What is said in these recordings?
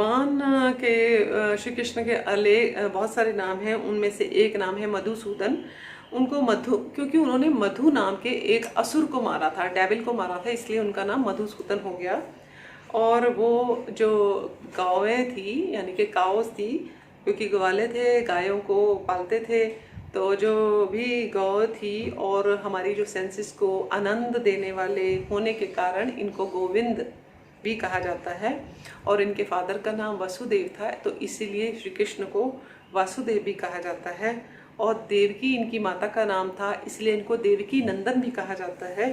भगवान श्री कृष्ण के बहुत सारे नाम हैं। उनमें से एक नाम है मधुसूदन। उनको मधु, क्योंकि उन्होंने मधु नाम के एक असुर को मारा था, डेविल को मारा था, इसलिए उनका नाम मधुसूदन हो गया। और वो जो गायें थी, यानी कि काउस थी, क्योंकि ग्वाले थे, गायों को पालते थे, तो जो भी गौ थी और हमारी जो सेंसेस को आनंद देने वाले होने के कारण इनको गोविंद भी कहा जाता है। और इनके फादर का नाम वसुदेव था, तो इसीलिए श्री कृष्ण को वासुदेव भी कहा जाता है। और देवकी इनकी माता का नाम था, इसलिए इनको देवकी नंदन भी कहा जाता है।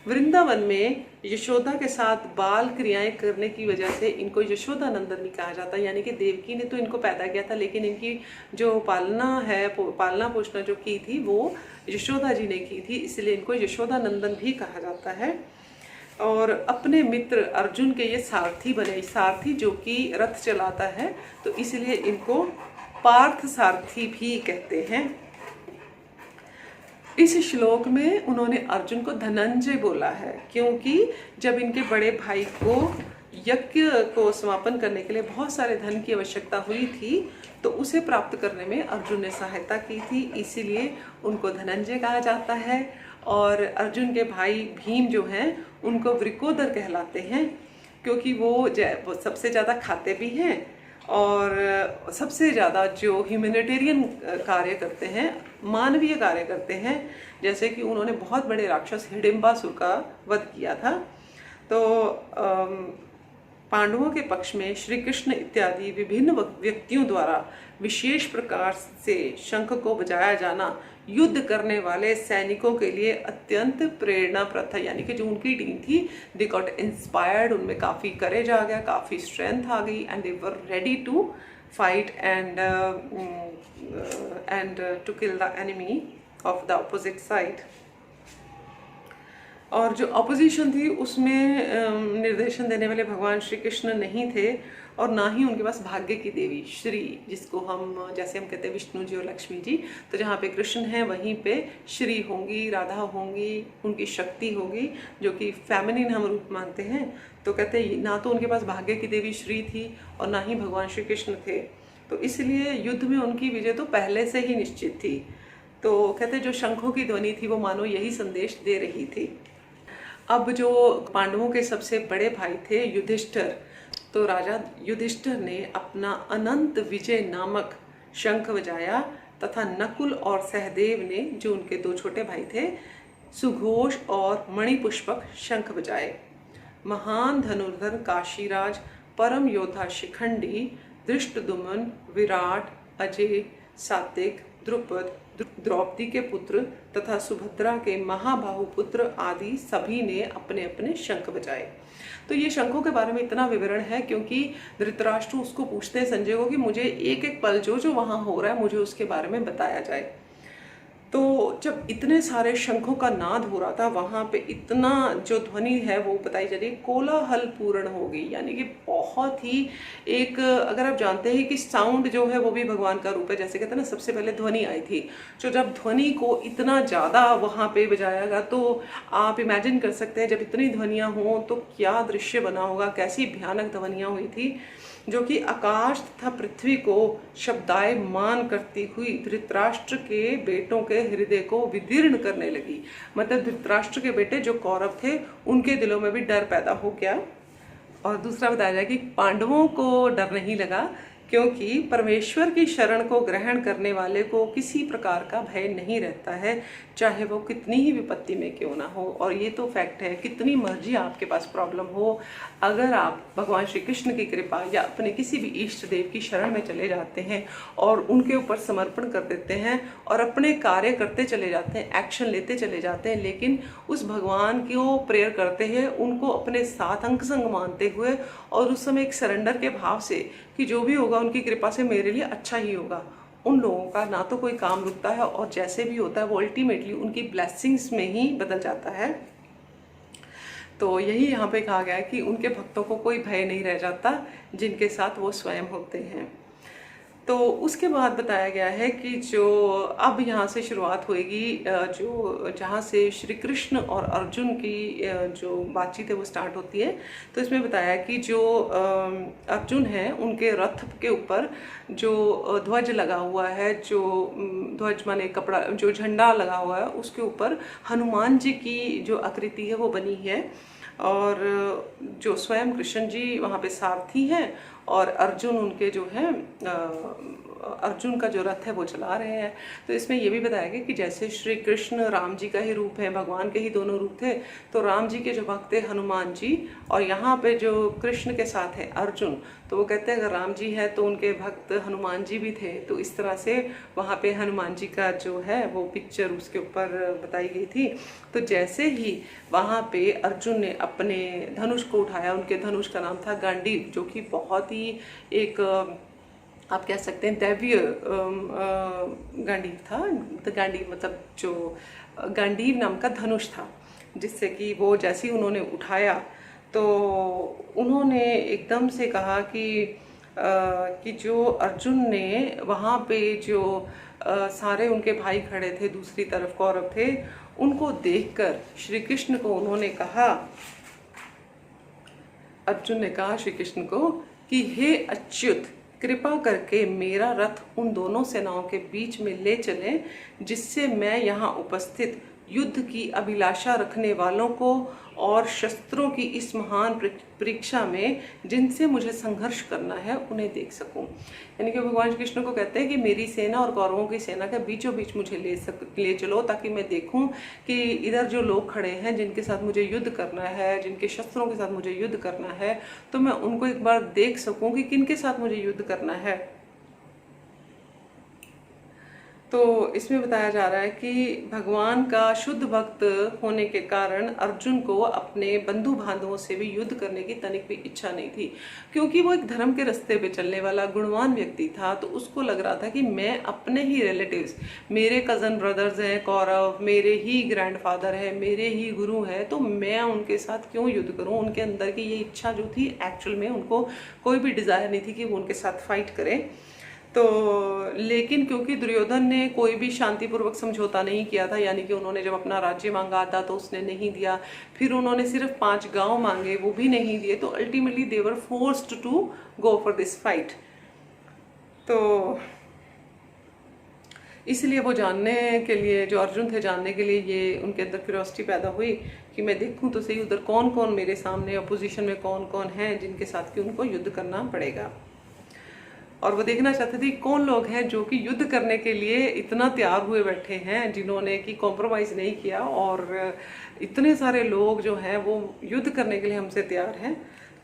वृंदावन में यशोदा के साथ बाल क्रियाएं करने की वजह से इनको यशोदा नंदन भी कहा जाता है। यानी कि देवकी ने तो इनको पैदा किया था, लेकिन इनकी जो पालना पोषणा जो की थी वो यशोदा जी ने की थी, इसलिए इनको यशोदा नंदन भी कहा जाता है। और अपने मित्र अर्जुन के ये सारथी बने, सारथी जो कि रथ चलाता है, तो इसलिए इनको पार्थ सारथी भी कहते हैं। इस श्लोक में उन्होंने अर्जुन को धनंजय बोला है, क्योंकि जब इनके बड़े भाई को यज्ञ को समापन करने के लिए बहुत सारे धन की आवश्यकता हुई थी, तो उसे प्राप्त करने में अर्जुन ने सहायता की थी, इसीलिए उनको धनंजय कहा जाता है। और अर्जुन के भाई भीम जो हैं उनको वृकोदर कहलाते हैं, क्योंकि वो सबसे ज़्यादा खाते भी हैं और सबसे ज़्यादा जो ह्यूमैनिटेरियन कार्य करते हैं, मानवीय कार्य करते हैं। जैसे कि उन्होंने बहुत बड़े राक्षस हिडिंबासुर का वध किया था। तो पांडवों के पक्ष में श्री कृष्ण इत्यादि विभिन्न व्यक्तियों द्वारा विशेष प्रकार से शंख को बजाया जाना युद्ध करने वाले सैनिकों के लिए अत्यंत प्रेरणाप्रद था। यानी कि जो उनकी टीम थी, दे गॉट इंस्पायर्ड, उनमें काफ़ी करेज आ गया, काफ़ी स्ट्रेंथ आ गई, and they were ready to fight and to kill the enemy of the opposite side. और जो अपोजिशन थी उसमें निर्देशन देने वाले भगवान श्री कृष्ण नहीं थे, और ना ही उनके पास भाग्य की देवी श्री, जिसको हम जैसे हम कहते हैं विष्णु जी और लक्ष्मी जी, तो जहाँ पे कृष्ण हैं वहीं पे श्री होंगी, राधा होंगी, उनकी शक्ति होगी, जो कि फेमिनिन हम रूप मानते हैं। तो कहते हैं ना तो उनके पास भाग्य की देवी श्री थी और ना ही भगवान श्री कृष्ण थे, तो इसलिए युद्ध में उनकी विजय तो पहले से ही निश्चित थी। तो कहते जो शंखों की ध्वनि थी वो मानो यही संदेश दे रही थी। अब जो पांडवों के सबसे बड़े भाई थे युधिष्ठिर, तो राजा युधिष्ठिर ने अपना अनंत विजय नामक शंख बजाया, तथा नकुल और सहदेव ने, जो उनके दो छोटे भाई थे, सुघोष और मणिपुष्पक शंख बजाए। महान धनुर्धर काशीराज, परम योद्धा शिखंडी, धृष्टद्युम्न, विराट, अजय, सात्विक, द्रुपद, द्रौपदी के पुत्र तथा सुभद्रा के महाबाहु पुत्र आदि सभी ने अपने अपने शंख बजाए। तो ये शंखों के बारे में इतना विवरण है क्योंकि धृतराष्ट्र उसको पूछते हैं संजय को कि मुझे एक एक पल जो वहाँ हो रहा है मुझे उसके बारे में बताया जाए। तो जब इतने सारे शंखों का नाद हो रहा था, वहाँ पे इतना जो ध्वनि है वो बताई जा रही है, कोलाहल पूर्ण हो गई। यानी कि बहुत ही एक, अगर आप जानते हैं कि साउंड जो है वो भी भगवान का रूप है, जैसे कहते हैं ना सबसे पहले ध्वनि आई थी, तो जब ध्वनि को इतना ज़्यादा वहाँ पे बजाया गया तो आप इमेजिन कर सकते हैं जब इतनी ध्वनियाँ हों तो क्या दृश्य बना होगा, कैसी भयानक ध्वनियाँ हुई थी, जो कि आकाश तथा पृथ्वी को शब्दायमान करती हुई धृतराष्ट्र के बेटों के हृदय को विदीर्ण करने लगी। मतलब धृतराष्ट्र के बेटे जो कौरव थे उनके दिलों में भी डर पैदा हो गया। और दूसरा बताया जाए कि पांडवों को डर नहीं लगा, क्योंकि परमेश्वर की शरण को ग्रहण करने वाले को किसी प्रकार का भय नहीं रहता है, चाहे वो कितनी ही विपत्ति में क्यों ना हो। और ये तो फैक्ट है, कितनी मर्जी आपके पास प्रॉब्लम हो, अगर आप भगवान श्री कृष्ण की कृपा या अपने किसी भी इष्ट देव की शरण में चले जाते हैं और उनके ऊपर समर्पण कर देते हैं और अपने कार्य करते चले जाते हैं, एक्शन लेते चले जाते हैं, लेकिन उस भगवान को प्रेयर करते हैं, उनको अपने साथ अंग संग मानते हुए, और उस समय एक सरेंडर के भाव से कि जो भी होगा उनकी कृपा से मेरे लिए अच्छा ही होगा, उन लोगों का ना तो कोई काम रुकता है और जैसे भी होता है वो अल्टीमेटली उनकी ब्लेसिंग्स में ही बदल जाता है। तो यही यहाँ पे कहा गया है कि उनके भक्तों को कोई भय नहीं रह जाता जिनके साथ वो स्वयं होते हैं। तो उसके बाद बताया गया है कि जो अब यहाँ से शुरुआत होएगी, जो जहाँ से श्री कृष्ण और अर्जुन की जो बातचीत है वो स्टार्ट होती है। तो इसमें बताया कि जो अर्जुन है उनके रथ के ऊपर जो ध्वज लगा हुआ है, जो ध्वज माने कपड़ा, जो झंडा लगा हुआ है, उसके ऊपर हनुमान जी की जो आकृति है वो बनी है, और जो स्वयं कृष्ण जी वहाँ पे सारथी हैं और अर्जुन उनके जो है अर्जुन का जो रथ है वो चला रहे हैं। तो इसमें ये भी बताया गया कि जैसे श्री कृष्ण राम जी का ही रूप है, भगवान के ही दोनों रूप थे, तो राम जी के जो भक्त थे हनुमान जी, और यहाँ पे जो कृष्ण के साथ है अर्जुन, तो वो कहते हैं अगर राम जी है तो उनके भक्त हनुमान जी भी थे। तो इस तरह से वहाँ पे हनुमान जी का जो है वो पिक्चर उसके ऊपर बताई गई थी। तो जैसे ही वहाँ पे अर्जुन ने अपने धनुष को उठाया, उनके धनुष का नाम था गांडीव, जो कि बहुत ही एक आप कह सकते हैं दैवीय गांडीव था। तो गांडीव मतलब जो गांडीव नाम का धनुष था, जिससे कि वो जैसे ही उन्होंने उठाया तो उन्होंने एकदम से कहा कि जो अर्जुन ने वहाँ पे जो सारे उनके भाई खड़े थे, दूसरी तरफ कौरव थे, उनको देखकर श्री कृष्ण को उन्होंने कहा, अर्जुन ने कहा श्री कृष्ण को कि हे अच्युत, कृपा करके मेरा रथ उन दोनों सेनाओं के बीच में ले चलें, जिससे मैं यहाँ उपस्थित युद्ध की अभिलाषा रखने वालों को और शस्त्रों की इस महान परीक्षा में जिनसे मुझे संघर्ष करना है उन्हें देख सकूं। यानी कि भगवान श्री कृष्ण को कहते हैं कि मेरी सेना और कौरवों की सेना के बीचों बीच मुझे ले चलो, ताकि मैं देखूं कि इधर जो लोग खड़े हैं जिनके साथ मुझे युद्ध करना है, जिनके शस्त्रों के साथ मुझे युद्ध करना है, तो मैं उनको एक बार देख सकूं कि किनके साथ मुझे युद्ध करना है। तो इसमें बताया जा रहा है कि भगवान का शुद्ध भक्त होने के कारण अर्जुन को अपने बंधु बांधवों से भी युद्ध करने की तनिक भी इच्छा नहीं थी, क्योंकि वो एक धर्म के रास्ते पे चलने वाला गुणवान व्यक्ति था। तो उसको लग रहा था कि मैं अपने ही रिलेटिव्स, मेरे कज़न ब्रदर्स हैं कौरव, मेरे ही ग्रैंडफादर है, मेरे ही गुरु हैं, तो मैं उनके साथ क्यों युद्ध करूं। उनके अंदर की ये इच्छा जो थी, एक्चुअल में उनको कोई भी डिज़ायर नहीं थी कि वो उनके साथ फाइट करें। तो लेकिन क्योंकि दुर्योधन ने कोई भी शांतिपूर्वक समझौता नहीं किया था, यानी कि उन्होंने जब अपना राज्य मांगा था तो उसने नहीं दिया, फिर उन्होंने सिर्फ 5 गांव मांगे, वो भी नहीं दिए, तो ultimately they were forced to go for this fight. तो इसलिए वो जानने के लिए, जो अर्जुन थे, जानने के लिए ये उनके अंदर क्यूरियोसिटी पैदा हुई कि मैं देखूं तो सही उधर कौन कौन मेरे सामने अपोजिशन में कौन कौन है जिनके साथ कि उनको युद्ध करना पड़ेगा। और वो देखना चाहते थे कौन लोग हैं जो कि युद्ध करने के लिए इतना तैयार हुए बैठे हैं, जिन्होंने कि कॉम्प्रोमाइज़ नहीं किया, और इतने सारे लोग जो हैं वो युद्ध करने के लिए हमसे तैयार हैं।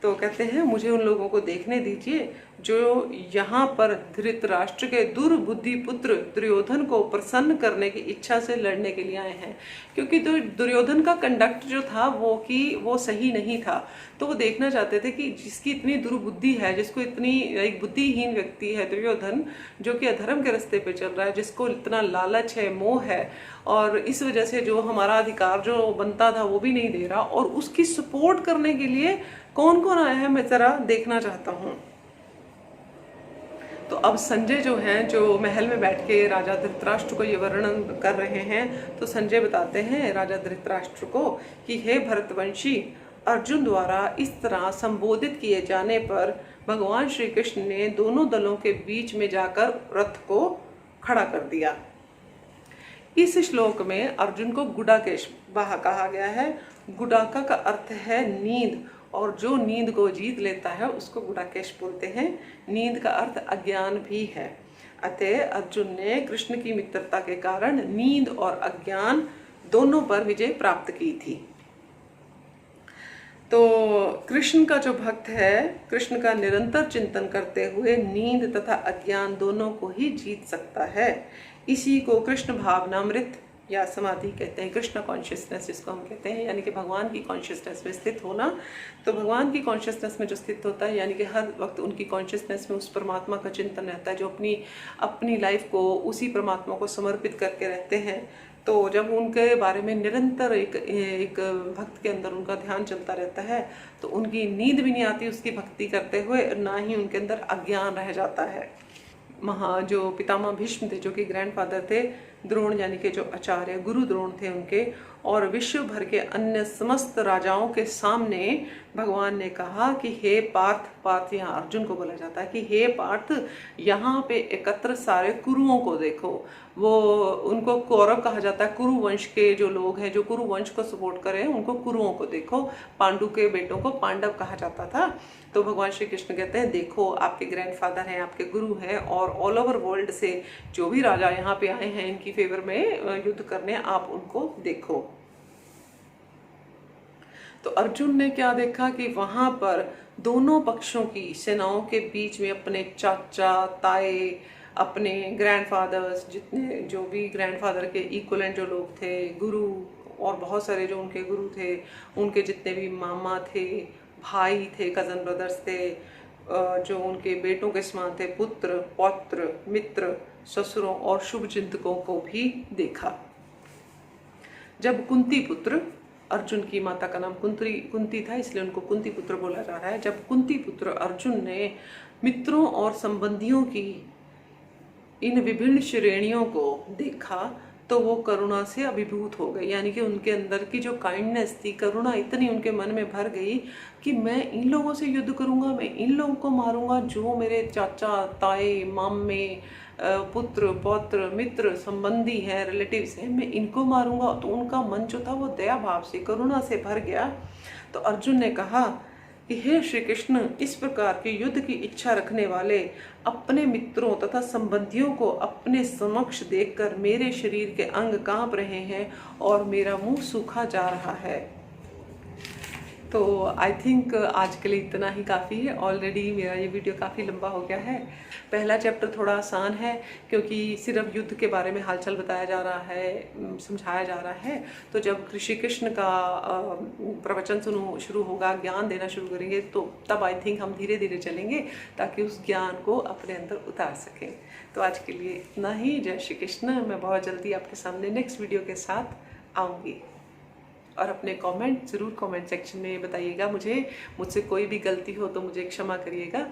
तो कहते हैं मुझे उन लोगों को देखने दीजिए जो यहाँ पर धृतराष्ट्र के दुर्बुद्धि पुत्र दुर्योधन को प्रसन्न करने की इच्छा से लड़ने के लिए आए हैं। क्योंकि दुर्योधन का कंडक्ट जो था वो सही नहीं था, तो वो देखना चाहते थे कि जिसकी इतनी दुर्बुद्धि है, जिसको इतनी एक बुद्धिहीन व्यक्ति है दुर्योधन, जो कि अधर्म के रास्ते पे चल रहा है, जिसको इतना लालच है, मोह है, और इस वजह से जो हमारा अधिकार जो बनता था वो भी नहीं दे रहा, और उसकी सपोर्ट करने के लिए कौन कौन आया है मैं जरा देखना चाहता हूँ। तो अब संजय जो हैं, जो महल में बैठ के राजा धृतराष्ट्र को ये वर्णन कर रहे हैं, तो संजय बताते हैं राजा धृतराष्ट्र को कि हे भरतवंशी, अर्जुन द्वारा इस तरह संबोधित किए जाने पर भगवान श्री कृष्ण ने दोनों दलों के बीच में जाकर रथ को खड़ा कर दिया। इस श्लोक में अर्जुन को गुडाकेश कहा गया है। गुडाका का अर्थ है नींद, और जो नींद को जीत लेता है उसको गुडाकेश बोलते हैं। नींद का अर्थ अज्ञान भी है। अतः अर्जुन ने कृष्ण की मित्रता के कारण नींद और अज्ञान दोनों पर विजय प्राप्त की थी। तो कृष्ण का जो भक्त है, कृष्ण का निरंतर चिंतन करते हुए नींद तथा अज्ञान दोनों को ही जीत सकता है। इसी को कृष्ण भावनामृत या समाधि कहते हैं, कृष्ण कॉन्शियसनेस जिसको हम कहते हैं, यानी कि भगवान की कॉन्शियसनेस में स्थित होना। तो भगवान की कॉन्शियसनेस में जो स्थित होता है, यानी कि हर वक्त उनकी कॉन्शियसनेस में उस परमात्मा का चिंतन रहता है, जो अपनी लाइफ को उसी परमात्मा को समर्पित करके रहते हैं। तो जब उनके बारे में निरंतर एक भक्त के अंदर उनका ध्यान चलता रहता है, तो उनकी नींद भी नहीं आती उसकी भक्ति करते हुए, ना ही उनके अंदर अज्ञान रह जाता है। जो पितामह भीष्म थे, जो कि ग्रैंडफादर थे द्रोण यानी कि जो आचार्य गुरु द्रोण थे उनके, और विश्व भर के अन्य समस्त राजाओं के सामने भगवान ने कहा कि हे पार्थ, पार्थ यहाँ अर्जुन को बोला जाता है कि हे पार्थ, यहाँ पे एकत्र सारे कुरुओं को देखो। वो उनको कौरव कहा जाता है, कुरु वंश के जो लोग हैं, जो कुरु वंश को सपोर्ट कर रहे हैं, उनको कुरुओं को देखो। पांडु के बेटों को पांडव कहा जाता था। तो भगवान श्री कृष्ण कहते हैं देखो, आपके ग्रैंडफादर हैं, आपके गुरु हैं, और ऑल ओवर वर्ल्ड से जो भी राजा यहाँ पे आए हैं इनकी फेवर में युद्ध करने, आप उनको देखो। तो अर्जुन ने क्या देखा कि वहां पर दोनों पक्षों की सेनाओं के बीच में अपने चाचा, ताए, अपने ग्रैंडफादर्स, जितने जो भी ग्रैंडफादर के इक्वलेंट जो लोग थे, गुरु, और बहुत सारे जो उनके गुरु थे, उनके जितने भी मामा थे, भाई थे, कजन ब्रदर्स थे, जो उनके बेटों के समान थे, पुत्र, पौत्र, मित्र, ससुरों और शुभचिंतकों को भी देखा। जब कुंती पुत्र, अर्जुन की माता का नाम कुंती था, इसलिए उनको कुंती पुत्र बोला जा रहा है। जब कुंती पुत्र अर्जुन ने मित्रों और संबंधियों की इन विभिन्न श्रेणियों को देखा तो वो करुणा से अभिभूत हो गए, यानी कि उनके अंदर की जो काइंडनेस थी, करुणा इतनी उनके मन में भर गई कि मैं इन लोगों से युद्ध करूंगा, मैं इन लोगों को मारूंगा जो मेरे चाचा, ताए, मामे, पुत्र, पौत्र, मित्र, संबंधी हैं, रिलेटिव्स हैं, मैं इनको मारूंगा। तो उनका मन जो था वो दया भाव से, करुणा से भर गया। तो अर्जुन ने कहा कि हे श्री कृष्ण, इस प्रकार के युद्ध की इच्छा रखने वाले अपने मित्रों तथा संबंधियों को अपने समक्ष देखकर मेरे शरीर के अंग कांप रहे हैं और मेरा मुंह सूखा जा रहा है। तो आई थिंक आज के लिए इतना ही काफ़ी है। ऑलरेडी मेरा ये वीडियो काफ़ी लंबा हो गया है। पहला चैप्टर थोड़ा आसान है क्योंकि सिर्फ युद्ध के बारे में हालचाल बताया जा रहा है, समझाया जा रहा है। तो जब श्री कृष्ण का प्रवचन शुरू होगा, ज्ञान देना शुरू करेंगे, तो तब आई थिंक हम धीरे धीरे चलेंगे ताकि उस ज्ञान को अपने अंदर उतार सकें। तो आज के लिए इतना ही। जय श्री कृष्ण। मैं बहुत जल्दी आपके सामने नेक्स्ट वीडियो के साथ आऊँगी। और अपने कमेंट ज़रूर कमेंट सेक्शन में बताइएगा। मुझसे कोई भी गलती हो तो मुझे क्षमा करिएगा।